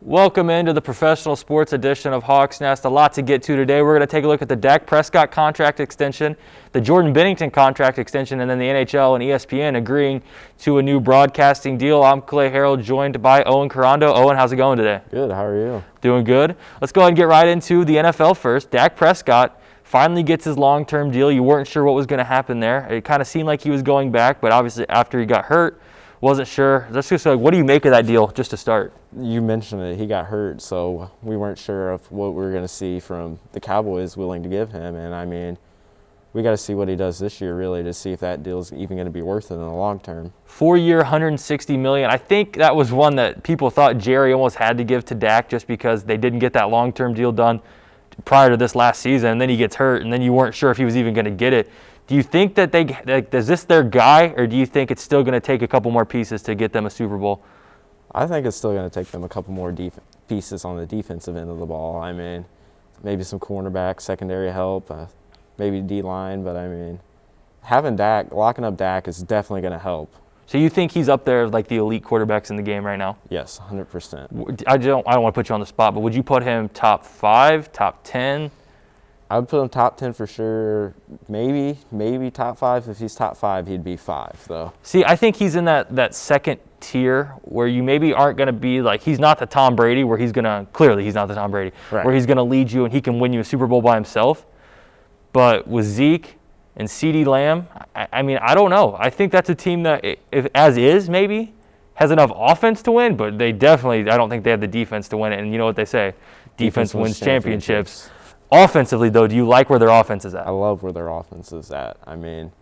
Welcome into the professional sports edition of Hawks Nest. A lot to get to today. We're going to take a look at the Dak Prescott contract extension, the Jordan Binnington contract extension, and then the NHL and ESPN agreeing to a new broadcasting deal. I'm Clay Harrell, joined by Owen Korando. Owen, how's it going today? Good. How are you? Doing good. Let's go ahead and get right into the NFL first. Dak Prescott finally gets his long-term deal. You weren't sure what was going to happen there. It kind of seemed like he was going back, but obviously after he got hurt, wasn't sure. Let's just what do you make of that deal just to start? You mentioned it. He got hurt, so we weren't sure of what we were going to see from the Cowboys willing to give him. And, I mean, we got to see what he does this year, really, to see if that deal is even going to be worth it in the long term. 4-year, $160 million. I think that was one that people thought Jerry almost had to give to Dak just because they didn't get that long-term deal done prior to this last season, and then he gets hurt, and then you weren't sure if he was even going to get it. Do you think that is this their guy, or do you think it's still going to take a couple more pieces to get them a Super Bowl? I think it's still going to take them a couple more pieces on the defensive end of the ball. I mean, maybe some cornerback, secondary help, maybe D-line, but I mean, locking up Dak is definitely going to help. So you think he's up there like the elite quarterbacks in the game right now? Yes, 100%. I don't want to put you on the spot, but would you put him top 5, top 10? I would put him top 10 for sure. Maybe top 5. If he's top 5, he'd be 5, though. See, I think he's in that second tier where you maybe aren't going to be like, he's not the Tom Brady where he's going to, clearly he's not the Tom Brady, right, where he's going to lead you and he can win you a Super Bowl by himself. But with Zeke and CeeDee Lamb, I mean, I don't know. I think that's a team that, if as is, maybe, has enough offense to win, but they definitely, I don't think they have the defense to win it. And you know what they say, defense wins championships. Offensively, though, do you like where their offense is at? I love where their offense is at. I mean,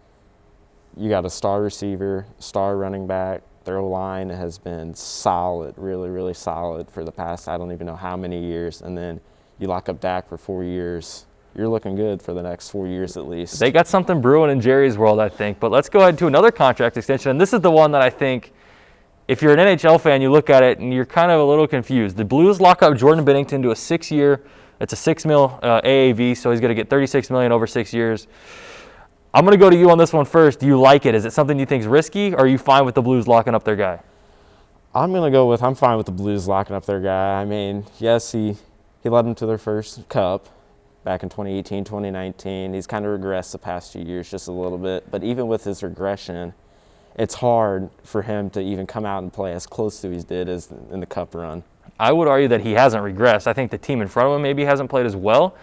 you got a star receiver, star running back. Their line has been solid, really, really solid for the past, I don't even know how many years. And then you lock up Dak for 4 years. You're looking good for the next 4 years at least. They got something brewing in Jerry's world, I think. But let's go ahead to another contract extension. And this is the one that I think, if you're an NHL fan, you look at it and you're kind of a little confused. The Blues lock up Jordan Binnington to a 6-year, it's a $6 million AAV, so he's going to get $36 million over 6 years. I'm going to go to you on this one first. Do you like it? Is it something you think is risky, or are you fine with the Blues locking up their guy? I'm fine with the Blues locking up their guy. I mean, yes, he led them to their first cup back in 2018, 2019. He's kind of regressed the past few years just a little bit. But even with his regression, it's hard for him to even come out and play as close to he did as in the cup run. I would argue that he hasn't regressed. I think the team in front of him maybe hasn't played as well.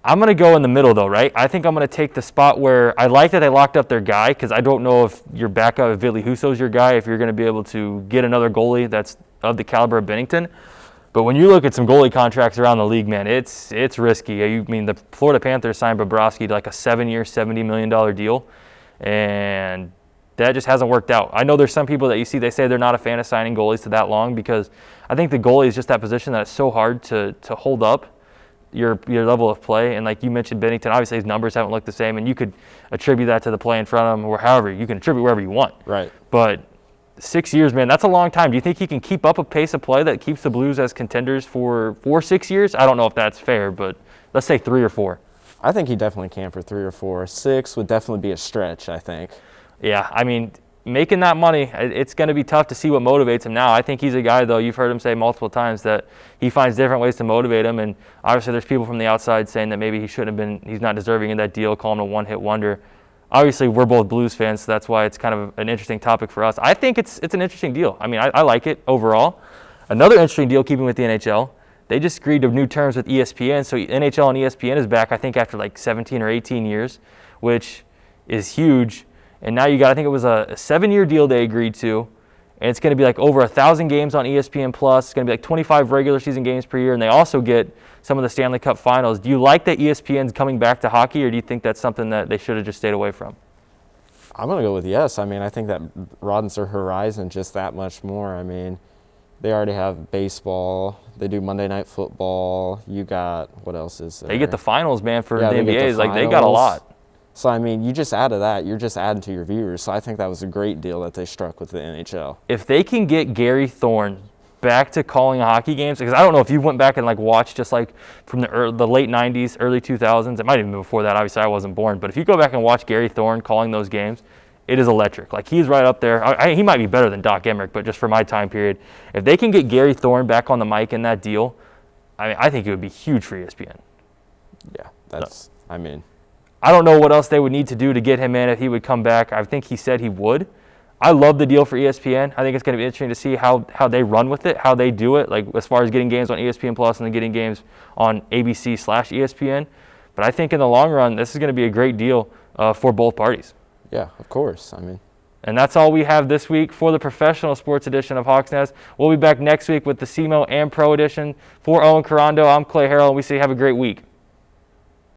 I'm going to go in the middle, though, right? I think I'm going to take the spot where I like that they locked up their guy, because I don't know if your backup, if Ville Husso's your guy, if you're going to be able to get another goalie that's of the caliber of Binnington. But when you look at some goalie contracts around the league, man, it's risky. I mean, the Florida Panthers signed Bobrovsky to like a 7-year, $70 million deal, and that just hasn't worked out. I know there's some people that you see, they say they're not a fan of signing goalies to that long, because I think the goalie is just that position that it's so hard to hold up your level of play. And like you mentioned, Binnington, obviously his numbers haven't looked the same, and you could attribute that to the play in front of him, or however, you can attribute wherever you want. Right. But 6 years, man, that's a long time. Do you think he can keep up a pace of play that keeps the Blues as contenders for 6 years? I don't know if that's fair, but let's say 3 or 4. I think he definitely can for 3 or 4. 6 would definitely be a stretch, I think. Yeah, I mean, making that money, it's going to be tough to see what motivates him now. I think he's a guy, though, you've heard him say multiple times that he finds different ways to motivate him. And obviously there's people from the outside saying that maybe he shouldn't have been, he's not deserving of that deal, calling him a one-hit wonder. Obviously, we're both Blues fans, so that's why it's kind of an interesting topic for us. I think it's an interesting deal. I mean, I like it overall. Another interesting deal, keeping with the NHL, they just agreed to new terms with ESPN. So NHL and ESPN is back, I think, after like 17 or 18 years, which is huge. And now you got, I think it was a 7-year deal they agreed to, and it's going to be like over 1,000 games on ESPN+. It's going to be like 25 regular season games per year, and they also get some of the Stanley Cup finals. Do you like that ESPN's coming back to hockey, or do you think that's something that they should have just stayed away from? I'm going to go with yes. I mean, I think that broadens their horizon just that much more. I mean, they already have baseball. They do Monday Night Football. You got, what else is there? They get the finals, man, for the NBA. Like, they got a lot. So, I mean, you just add to that, you're just adding to your viewers. So I think that was a great deal that they struck with the NHL. If they can get Gary Thorne back to calling hockey games, because I don't know if you went back and like watched just like from the late 90s, early 2000s, it might even be before that, obviously I wasn't born, but if you go back and watch Gary Thorne calling those games, it is electric. Like, he's right up there. He might be better than Doc Emmerich, but just for my time period, if they can get Gary Thorne back on the mic in that deal, I think it would be huge for ESPN. Yeah, that's, I mean. I don't know what else they would need to do to get him in if he would come back. I think he said he would. I love the deal for ESPN. I think it's going to be interesting to see how they run with it, how they do it, like as far as getting games on ESPN Plus and then getting games on ABC/ESPN. But I think in the long run, this is going to be a great deal for both parties. Yeah, of course. I mean. And that's all we have this week for the professional sports edition of Hawks Nest. We'll be back next week with the CMO and Pro edition. For Owen Korando, I'm Clay Harrell, and we say have a great week.